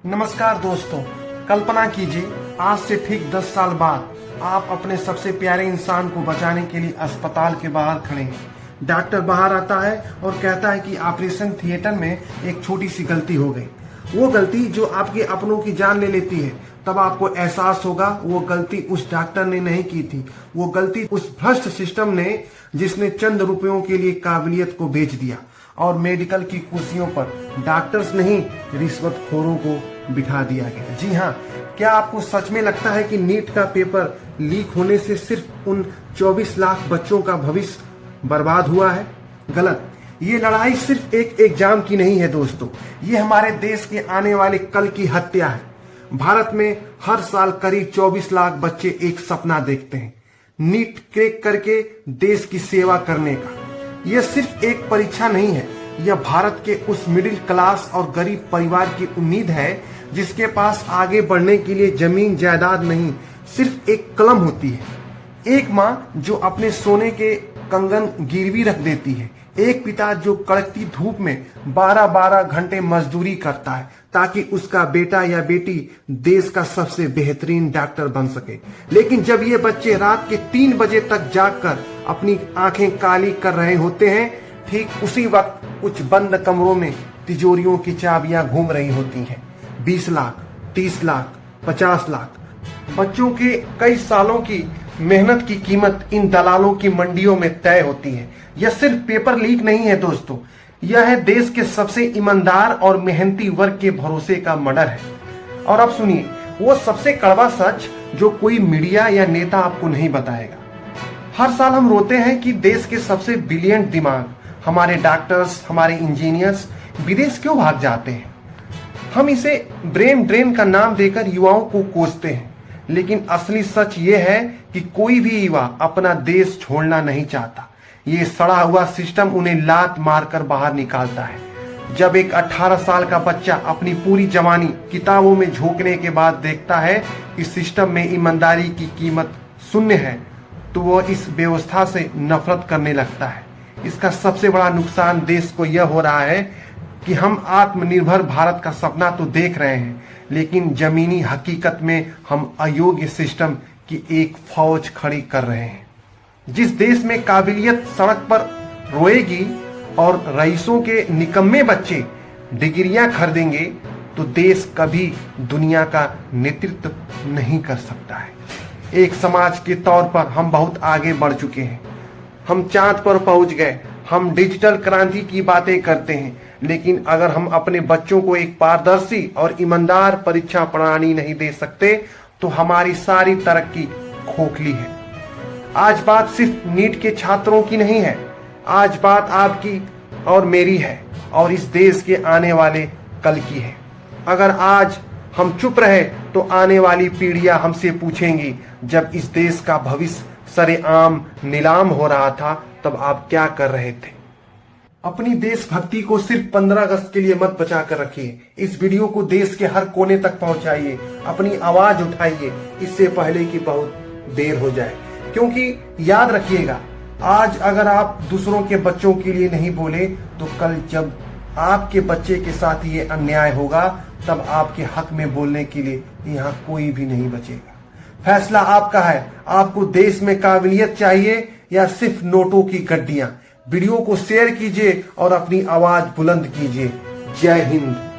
नमस्कार दोस्तों, कल्पना कीजिए आज से ठीक 10 साल बाद आप अपने सबसे प्यारे इंसान को बचाने के लिए अस्पताल के बाहर खड़े हैं। डॉक्टर बाहर आता है और कहता है कि ऑपरेशन थिएटर में एक छोटी सी गलती हो गई। वो गलती जो आपके अपनों की जान ले लेती है। तब आपको एहसास होगा वो गलती उस डॉक्टर ने नहीं की थी, वो गलती उस भ्रष्ट सिस्टम ने, जिसने चंद रुपयों के लिए काबिलियत को बेच दिया और मेडिकल की कुर्सियों पर डॉक्टर्स नहीं रिश्वतखोरों को बिठा दिया गया। जी हाँ, क्या आपको सच में लगता है कि नीट का पेपर लीक होने से सिर्फ उन 24 लाख बच्चों का भविष्य बर्बाद हुआ है? गलत। ये लड़ाई सिर्फ एक एग्जाम की नहीं है दोस्तों, ये हमारे देश के आने वाले कल की हत्या है। भारत में हर साल करीब 24 लाख बच्चे एक सपना देखते हैं, नीट क्रैक करके देश की सेवा करने का। यह सिर्फ एक परीक्षा नहीं है, यह भारत के उस मिडिल क्लास और गरीब परिवार की उम्मीद है जिसके पास आगे बढ़ने के लिए जमीन जायदाद नहीं, सिर्फ एक कलम होती है। एक माँ जो अपने सोने के कंगन गिरवी रख देती है, एक पिता जो कड़कती धूप में 12-12 घंटे मजदूरी करता है ताकि उसका बेटा या बेटी देश का सबसे बेहतरीन डॉक्टर बन सके। लेकिन जब ये बच्चे रात के 3 बजे तक जागकर अपनी आंखें काली कर रहे होते हैं, ठीक उसी वक्त कुछ बंद कमरों में तिजोरियों की चाबियां घूम रही होती हैं। 20 लाख, 30 लाख, 50 लाख बच्चों के कई सालों की मेहनत की कीमत इन दलालों की मंडियों में तय होती है। यह सिर्फ पेपर लीक नहीं है दोस्तों, यह है देश के सबसे ईमानदार और मेहनती वर्ग के भरोसे का मर्डर है। और अब सुनिए वो सबसे कड़वा सच जो कोई मीडिया या नेता आपको नहीं बताएगा। हर साल हम रोते हैं कि देश के सबसे ब्रिलियंट दिमाग, हमारे डॉक्टर्स, हमारे इंजीनियर्स विदेश क्यों भाग जाते हैं। हम इसे ब्रेन ड्रेन का नाम देकर युवाओं को कोसते हैं, लेकिन असली सच ये है कि कोई भी युवा अपना देश छोड़ना नहीं चाहता। ये सड़ा हुआ सिस्टम उन्हें लात मारकर बाहर निकालता है। जब एक 18 साल का बच्चा अपनी पूरी जवानी किताबों में झोंकने के बाद देखता है कि सिस्टम में ईमानदारी की कीमत शून्य है, तो वह इस व्यवस्था से नफरत करने लगता है। इसका सबसे बड़ा नुकसान देश को यह हो रहा है कि हम आत्मनिर्भर भारत का सपना तो देख रहे हैं, लेकिन जमीनी हकीकत में हम अयोग्य सिस्टम की एक फौज खड़ी कर रहे हैं। जिस देश में काबिलियत सड़क पर रोएगी और रईसों के निकम्मे बच्चे डिग्रियां खरीदेंगे, तो देश कभी दुनिया का नेतृत्व नहीं कर सकता है। एक समाज के तौर पर हम बहुत आगे बढ़ चुके हैं, हम चांद पर पहुंच गए, हम डिजिटल क्रांति की बातें करते हैं, लेकिन अगर हम अपने बच्चों को एक पारदर्शी और ईमानदार परीक्षा प्रणाली नहीं दे सकते, तो हमारी सारी तरक्की खोखली है। आज बात सिर्फ नीट के छात्रों की नहीं है, आज बात आपकी और मेरी है और इस देश के आने वाले कल की है। अगर आज हम चुप रहे तो आने वाली पीढ़ियां हमसे पूछेंगी, जब इस देश का भविष्य सरेआम नीलाम हो रहा था तब आप क्या कर रहे थे। अपनी देशभक्ति को सिर्फ 15 अगस्त के लिए मत बचा कर रखिए। इस वीडियो को देश के हर कोने तक पहुंचाइए, अपनी आवाज उठाइए, इससे पहले कि बहुत देर हो जाए। क्योंकि याद रखिएगा, आज अगर आप दूसरों के बच्चों के लिए नहीं बोले, तो कल जब आपके बच्चे के साथ ये अन्याय होगा, तब आपके हक में बोलने के लिए यहाँ कोई भी नहीं बचेगा। फैसला आपका है, आपको देश में काबिलियत चाहिए या सिर्फ नोटों की गड्डियां। वीडियो को शेयर कीजिए और अपनी आवाज बुलंद कीजिए। जय हिंद।